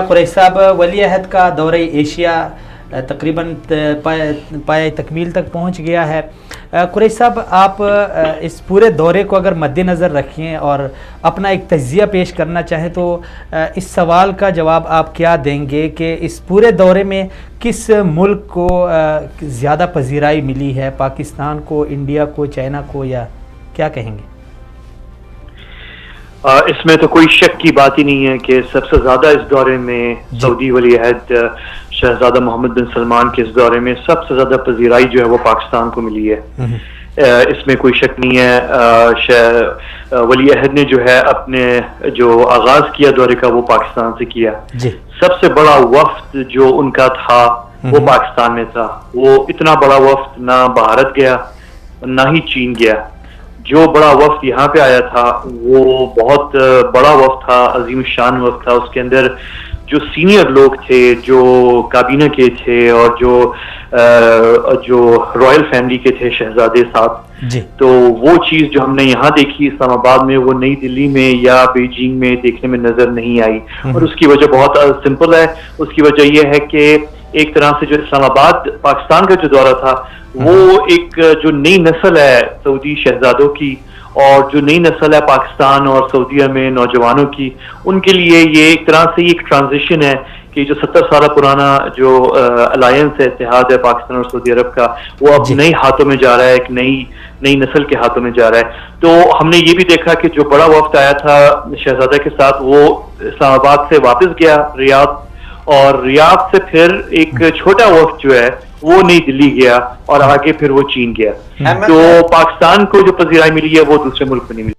कुरैशी साहब, वली अहद का दौरा एशिया तकरीबन पाए तकमील तक पहुंच गया है। कुरैशी साहब, आप इस पूरे दौरे को अगर मद्देनज़र रखें और अपना एक तज्ज़िया पेश करना चाहें तो इस सवाल का जवाब आप क्या देंगे कि इस पूरे दौरे में किस मुल्क को ज़्यादा पजीराई मिली है, पाकिस्तान को, इंडिया को, चाइना को, या क्या कहेंगे? इसमें तो कोई शक की बात ही नहीं है कि सबसे ज्यादा इस दौरे में सऊदी वली अहद शहजादा मोहम्मद बिन सलमान के इस दौरे में सबसे ज्यादा पजीराई जो है वो पाकिस्तान को मिली है। इसमें कोई शक नहीं है। वली अहद ने जो है अपने जो आगाज किया दौरे का वो पाकिस्तान से किया। सबसे बड़ा वफ्द जो उनका था वो पाकिस्तान में था। वो इतना बड़ा वफ्द ना भारत गया ना ही चीन गया। जो बड़ा वफ्द यहाँ पे आया था वो बहुत बड़ा वफ्द था, अजीम शान वफ्द था। उसके अंदर जो सीनियर लोग थे, जो काबीना के थे और जो रॉयल फैमिली के थे, शहजादे साहब, तो वो चीज जो हमने यहाँ देखी इस्लामाबाद में, वो नई दिल्ली में या बीजिंग में देखने में नजर नहीं आई। और उसकी वजह बहुत सिंपल है। उसकी वजह यह है कि एक तरह से जो इस्लामाबाद पाकिस्तान का जो दौरा था वो एक जो नई नस्ल है सऊदी शहजादों की और जो नई नस्ल है पाकिस्तान और सऊदीया में नौजवानों की, उनके लिए ये एक तरह से एक ट्रांजिशन है कि जो 70 साल पुराना जो अलायंस है, इत्तेहाद है पाकिस्तान और सऊदी अरब का, वो अब नई हाथों में जा रहा है, एक नई नस्ल के हाथों में जा रहा है। तो हमने ये भी देखा कि जो बड़ा वफ्द आया था शहजादा के साथ, वो इस्लामाबाद से वापस गया रियाद, और रियाद से फिर एक छोटा वफ्द जो है वो नई दिल्ली गया और आगे फिर वो चीन गया। तो पाकिस्तान को जो पजीराई मिली है वो दूसरे मुल्क को नहीं मिली।